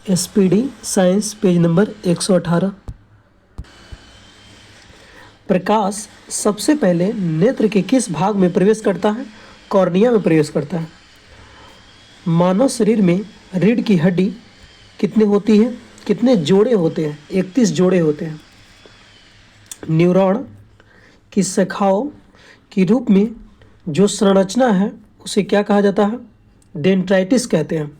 SPD science page number 118। प्रकाश सबसे पहले नेत्र के किस भाग में प्रवेश करता है? कॉर्निया में प्रवेश करता है। मानव शरीर में रीढ़ की हड्डी कितनी होती है? कितने जोड़े होते हैं? 31 जोड़े होते हैं। न्यूरॉन की शाखाओं के रूप में जो संरचना है उसे क्या कहा जाता है? डेंड्राइटिस कहते हैं।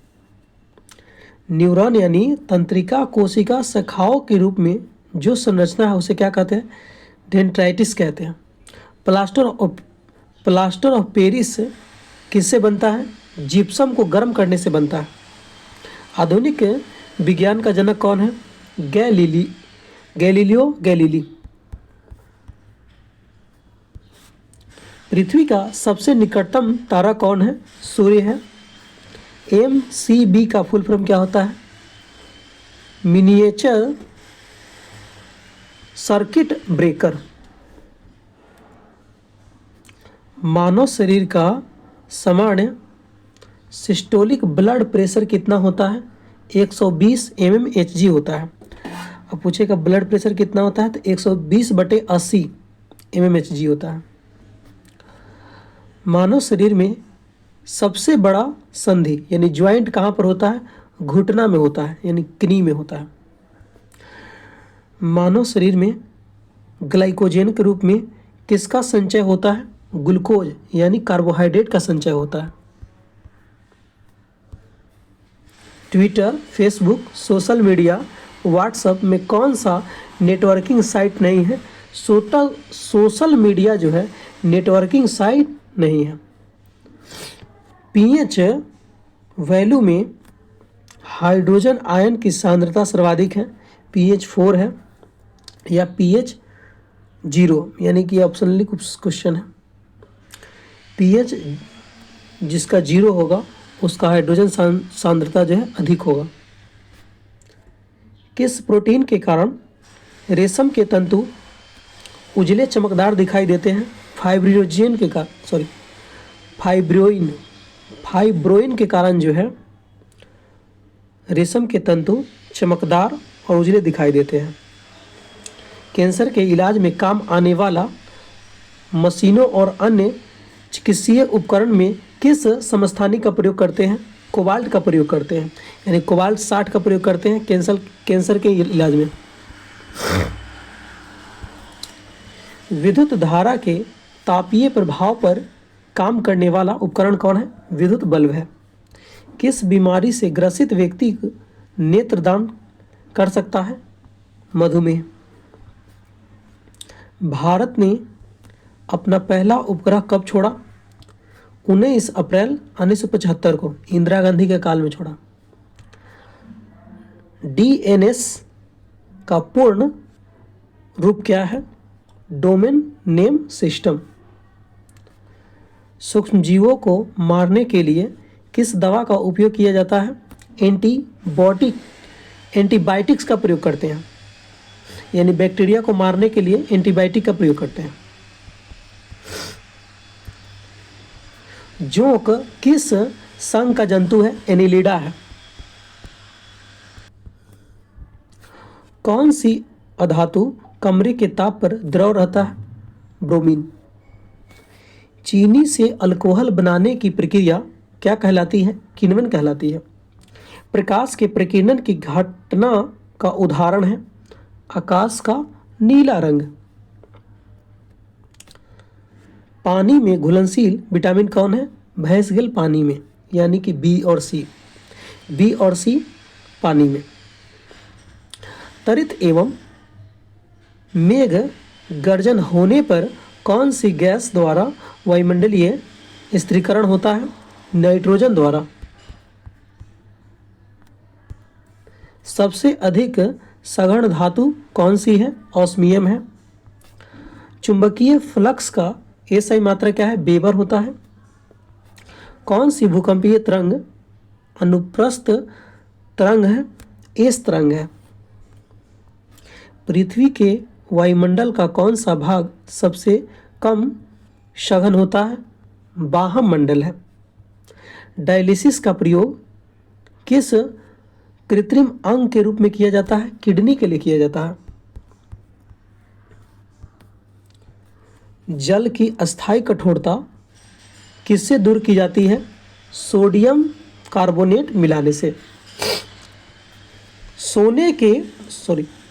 न्यूरॉन यानी तंत्रिका कोशिका शाखाओं के रूप में जो संरचना है उसे क्या कहते हैं? डेंड्राइटिस कहते हैं। प्लास्टर ऑफ पेरिस किससे बनता है? जिप्सम को गर्म करने से बनता है। आधुनिक विज्ञान का जनक कौन है? Galileo Galilei. पृथ्वी का सबसे निकटतम तारा कौन है? सूर्य है। MCB का फुल फॉर्म क्या होता है? Miniature circuit breaker. मानव शरीर का सामान्य सिस्टोलिक ब्लड प्रेशर कितना होता है? 120 mmHg होता है। अब पूछेगा ब्लड प्रेशर कितना होता है, तो 120/80 mmHg होता है। मानव शरीर में सबसे बड़ा संधि यानी ज्वाइंट कहाँ पर होता है? घुटना में होता है, यानी किनी में होता है। मानव शरीर में ग्लाइकोजन के रूप में किसका संचय होता है? ग्लूकोज यानी कार्बोहाइड्रेट का संचय होता है। Twitter, Facebook, social media, WhatsApp में कौन सा नेटवर्किंग साइट नहीं है? सोशल मीडिया जो है नेटवर्किंग साइट नहीं है। pH वैल्यू में हाइड्रोजन आयन की सांद्रता सर्वाधिक है, pH 4 है या pH 0, यानी कि ऑप्शनली क्वेश्चन है। pH जिसका 0 होगा उसका हाइड्रोजन सांद्रता जो है अधिक होगा। किस प्रोटीन के कारण रेशम के तंतु उजले चमकदार दिखाई देते हैं? फाइब्रोइन के कारण जो है रेशम के तंतु चमकदार और उजले दिखाई देते हैं। कैंसर के इलाज में काम आने वाला मशीनों और अन्य चिकित्सीय उपकरण में किस समस्थानिक का प्रयोग करते हैं? कोबाल्ट का प्रयोग करते हैं, यानी कोबाल्ट 60 का प्रयोग करते हैं कैंसर के इलाज में। विद्युत धारा के तापीय प्रभाव पर काम करने वाला उपकरण कौन है? विद्युत बल्ब है। किस बीमारी से ग्रसित व्यक्ति नेत्रदान कर सकता है? मधुमेह। भारत ने अपना पहला उपग्रह कब छोड़ा? 19 अप्रैल 1975 को, इंदिरा गांधी के काल में छोड़ा। DNS का पूर्ण रूप क्या है? Domain name system. सूक्ष्मजीवों को मारने के लिए किस दवा का उपयोग किया जाता है? एंटीबायोटिक्स का प्रयोग करते हैं, यानी बैक्टीरिया को मारने के लिए एंटीबायोटिक का प्रयोग करते हैं। जोंक किस संघ का जंतु है? एनिलिडा है। कौन सी अधातु कमरे के ताप पर द्रव रहता है? ब्रोमीन। चीनी से अल्कोहल बनाने की प्रक्रिया क्या कहलाती है? किण्वन कहलाती है। प्रकाश के प्रकीर्णन की घटना का उदाहरण है आकाश का नीला रंग। पानी में घुलनशील विटामिन कौन है? भैंसगल पानी में, यानी कि बी और सी पानी में। तरित एवं मेघ गर्जन होने पर कौन सी गैस द्वारा वायुमंडलीय स्थिरीकरण होता है? नाइट्रोजन द्वारा। सबसे अधिक सघन धातु कौन सी है? ऑस्मियम है। चुंबकीय फ्लक्स का SI मात्रा क्या है? वेबर होता है। कौन सी भूकंपीय तरंग अनुप्रस्थ तरंग है? एस तरंग है। पृथ्वी के वायुमंडल का कौन सा भाग सबसे कम सघन होता है? बाह्य मंडल है। डायलिसिस का प्रयोग किस कृत्रिम अंग के रूप में किया जाता है, किडनी के लिए किया जाता है। जल की अस्थायी कठोरता किससे दूर की जाती है? सोडियम कार्बोनेट मिलाने से।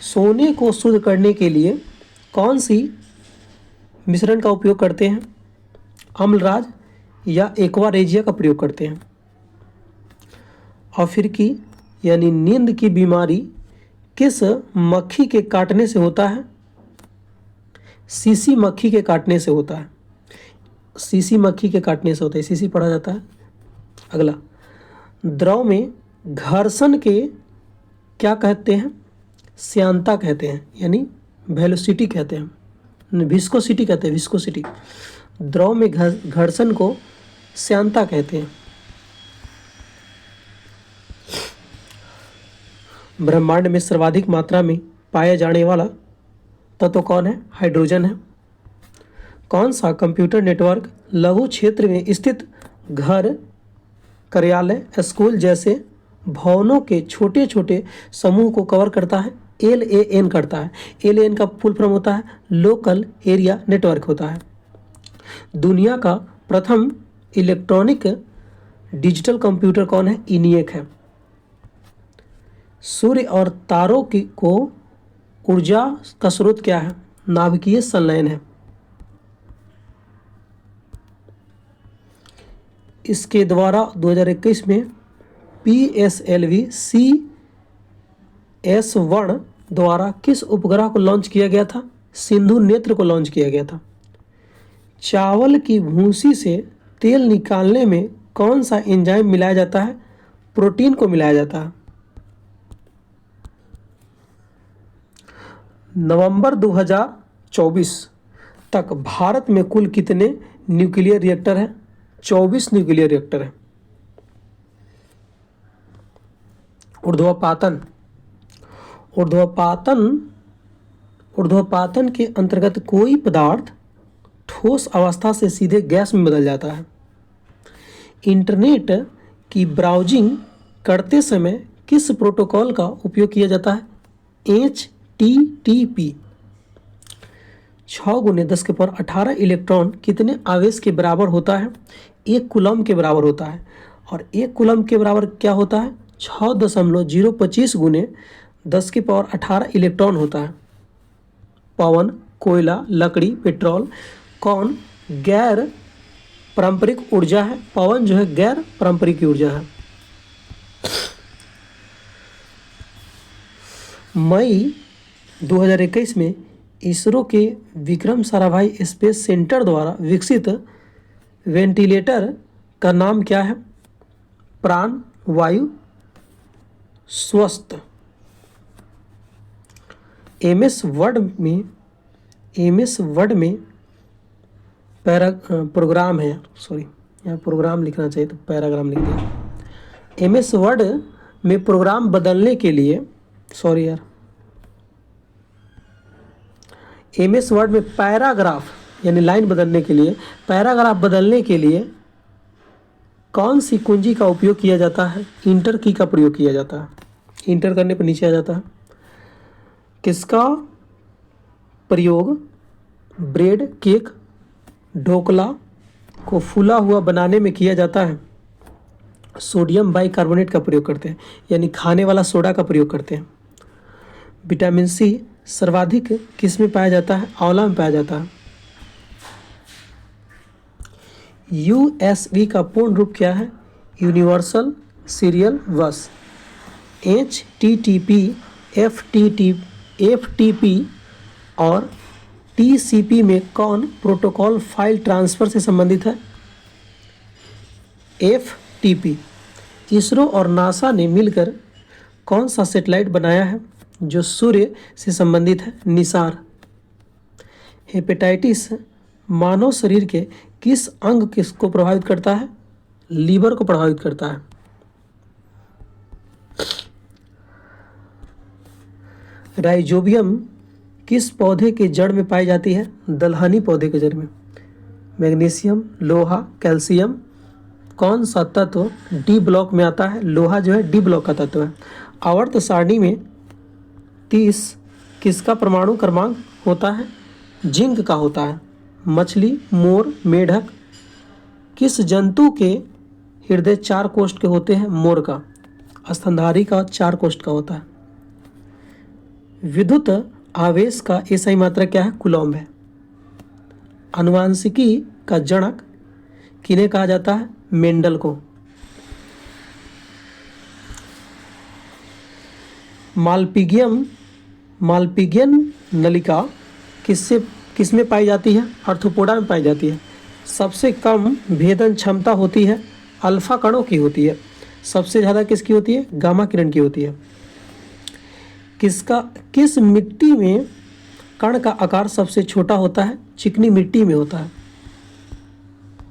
सोने को शुद्ध करने के लिए कौन सी मिश्रण का उपयोग करते हैं? अम्लराज या एक्वा रेजिया का प्रयोग करते हैं। अफ्रीकी यानी नींद की बीमारी किस मक्खी के काटने से होता है? सीसी मक्खी के काटने से होता है। सीसी मक्खी के काटने से होता है, सीसी पढ़ा जाता है। अगला, द्रव में घर्षण के क्या कहते हैं? श्यानता कहते हैं, यानी वेलोसिटी कहते हैं, विस्कोसिटी कहते हैं, विस्कोसिटी। द्रव में घर्षण को श्यानता कहते हैं। ब्रह्मांड में सर्वाधिक मात्रा में पाया जाने वाला तत्व कौन है? हाइड्रोजन है। कौन सा कंप्यूटर नेटवर्क लघु क्षेत्र में स्थित घर, कार्यालय, स्कूल जैसे भवनों के छोटे छोटे समूह को कवर करता है? LAN करता है। LAN का फुल फॉर्म होता है लोकल एरिया नेटवर्क होता है। दुनिया का प्रथम इलेक्ट्रॉनिक डिजिटल कंप्यूटर कौन है? ENIAC है। सूर्य और तारों को ऊर्जा का स्रोत क्या है? नाभिकीय संलयन है। इसके द्वारा 2021 में PSLV CS1 द्वारा किस उपग्रह को लॉन्च किया गया था? सिंधु नेत्र को लॉन्च किया गया था। चावल की भूसी से तेल निकालने में कौन सा एंजाइम मिलाया जाता है? प्रोटीन को मिलाया जाता है। नवंबर 2024 तक भारत में कुल कितने न्यूक्लियर रिएक्टर हैं? 24 न्यूक्लियर रिएक्टर हैं। ऊर्ध्वपातन के अंतर्गत कोई पदार्थ ठोस अवस्था से सीधे गैस में बदल जाता है। इंटरनेट की ब्राउजिंग करते समय किस प्रोटोकॉल का उपयोग किया जाता है? HTTP। 6 × 10⁻18 इलेक्ट्रॉन कितने आवेश के बराबर होता है? 1 कूलम के बराबर होता है। और 1 कूलम के बराबर क्या होता है? 6.025 × 10⁻18 इलेक्ट्रॉन होता है। पवन, कोयला, लकड़ी, पेट्रोल कौन गैर पारंपरिक ऊर्जा है? पवन जो है गैर पारंपरिक ऊर्जा है। मई 2021 में इसरो के विक्रम साराभाई स्पेस सेंटर द्वारा विकसित वेंटिलेटर का नाम क्या है? प्राण वायु स्वस्थ। MS वर्ड में प्रोग्राम है, सॉरी यहाँ प्रोग्राम लिखना चाहिए तो पैराग्राम लिख दिया। MS वर्ड में प्रोग्राम बदलने के लिए, सॉरी यार, MS वर्ड में पैराग्राफ यानी लाइन बदलने के लिए, पैराग्राफ बदलने के लिए कौन सी कुंजी का उपयोग किया जाता है? इंटर की का प्रयोग किया जाता है। इंटर करने पर नीचे आ जाता है। किसका प्रयोग ब्रेड, केक, ढोकला को फूला हुआ बनाने में किया जाता है? सोडियम बाइकार्बोनेट का प्रयोग करते हैं, यानी खाने वाला सोडा का प्रयोग करते हैं। विटामिन C सर्वाधिक किस में पाया जाता है? आंवला में पाया जाता है। USB का पूर्ण रूप क्या है? यूनिवर्सल सीरियल बस। HTTP, FTP और TCP में कौन प्रोटोकॉल फाइल ट्रांसफ़र से संबंधित है? FTP। इसरो और नासा ने मिलकर कौन सा सैटेलाइट बनाया है जो सूर्य से संबंधित है? निसार। हेपेटाइटिस मानव शरीर के किस अंग को प्रभावित करता है? लीवर को प्रभावित करता है। राइजोबियम किस पौधे के जड़ में पाई जाती है? दलहनी पौधे के जड़ में। मैग्नीशियम, लोहा, कैल्शियम कौन सा तत्व D ब्लॉक में आता है? लोहा जो है D ब्लॉक का तत्व है। आवर्त सारणी में 30 किसका परमाणु क्रमांक होता है? जिंक का होता है। मछली, मोर, मेढक किस जंतु के हृदय 4 कोष्ठ के होते हैं? मोर का। स्तनधारी का 4 कोष्ठ का होता है। विद्युत आवेश का एसआई मात्रा क्या है? कूलॉम्ब है। आनुवांशिकी का जनक किन्हें कहा जाता है? मेंडल को। मालपिगियन नलिका किसमें पाई जाती है? आर्थ्रोपोडा में पाई जाती है। सबसे कम भेदन क्षमता होती है अल्फा कणों की होती है। सबसे ज़्यादा किसकी होती है? गामा किरण की होती है। किस मिट्टी में कण का आकार सबसे छोटा होता है? चिकनी मिट्टी में होता है।